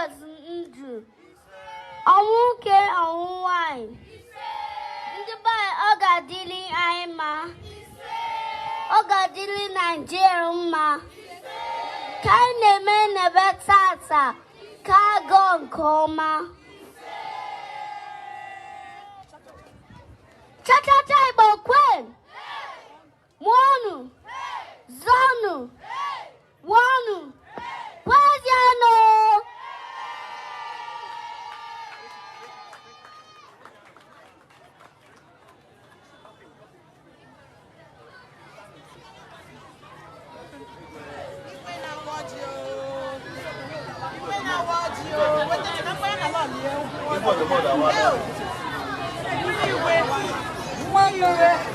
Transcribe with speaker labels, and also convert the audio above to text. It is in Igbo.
Speaker 1: Jizọs ndụ ọnwụ nke ọnwụ nwanyị ndị be ọ ga-adịrị anyị mma ọ ga-adịrị Naịjirịa mma ka anyị na-eme n'ebe tata ka agọ nke ọma cha-cha-cha Igbo kwenu mụọnụ zọnụ wọnụ kwezienụ
Speaker 2: One